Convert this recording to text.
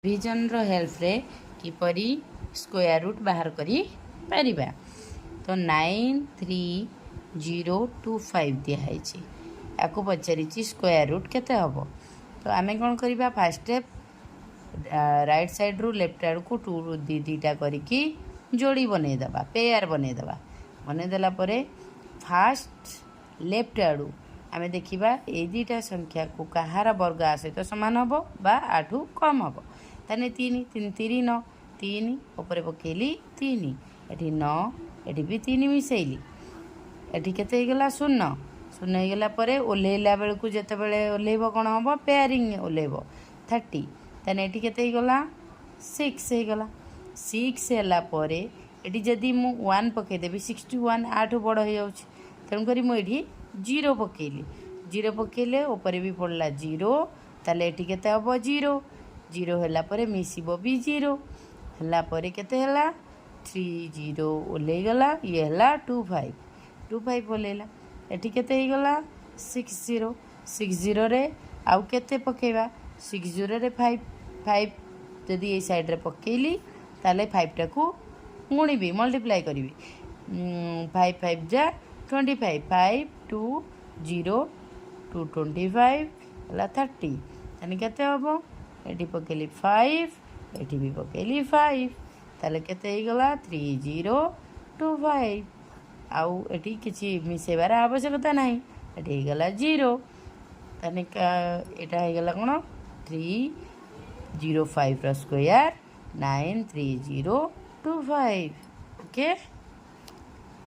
Division रो help रे किपरि square root बाहर करी परिबा। तो 93025 दिखाई या पचारि स्क्वायर रूट केते हबो। तो आमे कौन करिबा फास्ट स्टेप राइट साइड रू लेफ्ट आड़ को टू दीटा करिकी जोड़ी बनईदेवा पेयर बनईदेला फास्ट लेफ्ट आड़ू आमे देखिबा ए दुईटा संख्या को कहार वर्ग आ सहित सामान हम बा आठू कम हम ताने 3 3 3 9 3 ऊपर पकेली 3 एठी 9 एठी भी 3 मिसेइली एठी केते गला 0 0 गला परे ओलेला बेल को जते बेले ओलेबो कोन हम पेयरिंग ओलेबो 30 ताने एठी केते गला 6 हे गला 6 हैला परे एठी जदी मु 1 पके देबी 61 8 बड़ हो जाउछ तेन करी मु एठी 0 पकेली 0 पकेले ऊपर भी पड़ला 0 ताले एठी केते हबो 0 0 हैला परे मिसिबो भी 0 हैला परे केते हैला 3 0 ओले गला ये हैला 25 ओलेला एठी केते हे गला 60 60 रे आउ केते पकेबा 60 रे 5 जदी ए साइड रे पकेली ताले 5 टा को गुणिबी मल्टीप्लाई करिवि 5 5 जा 25 5 2 0 2 25 हला 30 ताने केते हबो एठी पकेली 5 एठी भी पकेली 5 ताले केते हे गला 3025 आउ एठी किछि मिसेबार आवश्यकता नाही एठी हे गला 0 ताने एटा हे गला कोन 305 रो स्क्वायर 93025 ओके।